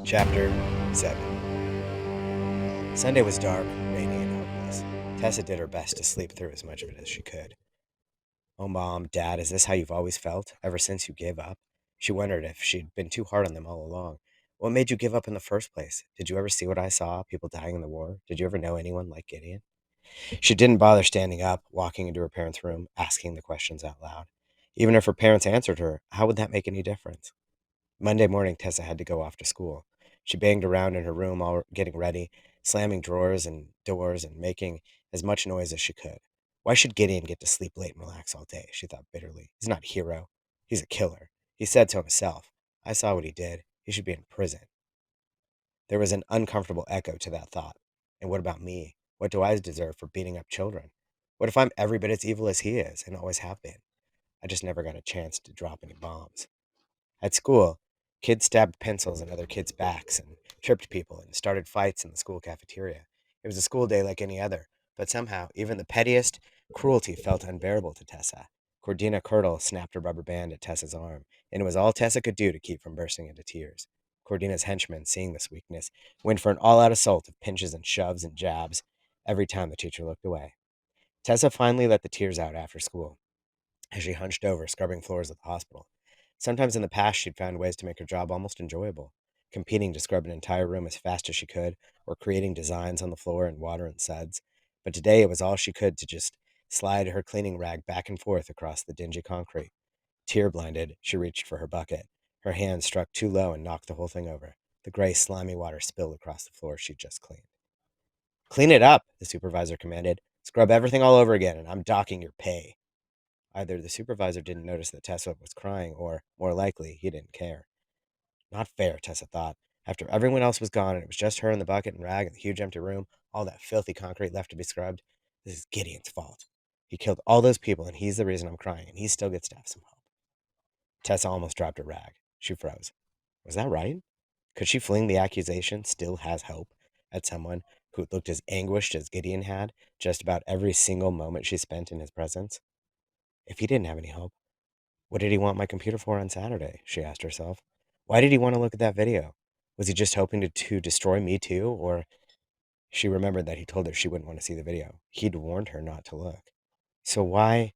Chapter 7. Sunday was dark, rainy, and hopeless. Tessa did her best to sleep through as much of it as she could. Oh, Mom, Dad, is this how you've always felt, ever since you gave up? She wondered if she'd been too hard on them all along. What made you give up in the first place? Did you ever see what I saw, people dying in the war? Did you ever know anyone like Gideon? She didn't bother standing up, walking into her parents' room, asking the questions out loud. Even if her parents answered her, how would that make any difference? Monday morning, Tessa had to go off to school. She banged around in her room, all getting ready, slamming drawers and doors and making as much noise as she could. Why should Gideon get to sleep late and relax all day? She thought bitterly. He's not a hero. He's a killer. He said so himself. I saw what he did. He should be in prison. There was an uncomfortable echo to that thought. And what about me? What do I deserve for beating up children? What if I'm every bit as evil as he is and always have been? I just never got a chance to drop any bombs. At school, kids stabbed pencils in other kids' backs and tripped people and started fights in the school cafeteria. It was a school day like any other, but somehow even the pettiest cruelty felt unbearable to Tessa. Cordina Curdle snapped a rubber band at Tessa's arm, and it was all Tessa could do to keep from bursting into tears. Cordina's henchmen, seeing this weakness, went for an all-out assault of pinches and shoves and jabs every time the teacher looked away. Tessa finally let the tears out after school as she hunched over, scrubbing floors at the hospital. Sometimes in the past, she'd found ways to make her job almost enjoyable, competing to scrub an entire room as fast as she could, or creating designs on the floor in water and suds. But today it was all she could to just slide her cleaning rag back and forth across the dingy concrete. Tear blinded, she reached for her bucket. Her hand struck too low and knocked the whole thing over. The gray, slimy water spilled across the floor she'd just cleaned. Clean it up, the supervisor commanded. Scrub everything all over again, and I'm docking your pay. Either the supervisor didn't notice that Tessa was crying, or, more likely, he didn't care. Not fair, Tessa thought. After everyone else was gone and it was just her and the bucket and rag in the huge empty room, all that filthy concrete left to be scrubbed, this is Gideon's fault. He killed all those people, and he's the reason I'm crying, and he still gets to have some hope. Tessa almost dropped her rag. She froze. Was that right? Could she fling the accusation, still has hope, at someone who looked as anguished as Gideon had just about every single moment she spent in his presence? If he didn't have any hope, what did he want my computer for on Saturday? She asked herself. Why did he want to look at that video? Was he just hoping to destroy me too? Or she remembered that he told her she wouldn't want to see the video. He'd warned her not to look. So why?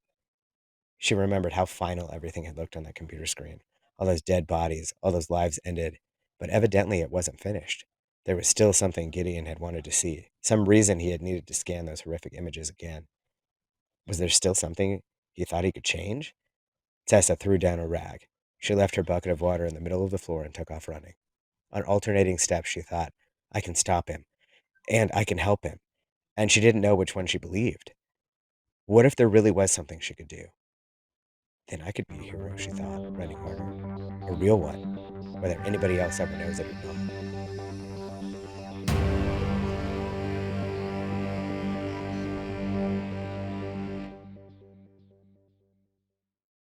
She remembered how final everything had looked on that computer screen. All those dead bodies, all those lives ended. But evidently it wasn't finished. There was still something Gideon had wanted to see. Some reason he had needed to scan those horrific images again. Was there still something he thought he could change? Tessa threw down her rag. She left her bucket of water in the middle of the floor and took off running. On alternating steps, she thought, I can stop him, and I can help him. And she didn't know which one she believed. What if there really was something she could do? Then I could be a hero, she thought, running harder. A real one, whether anybody else ever knows it or not.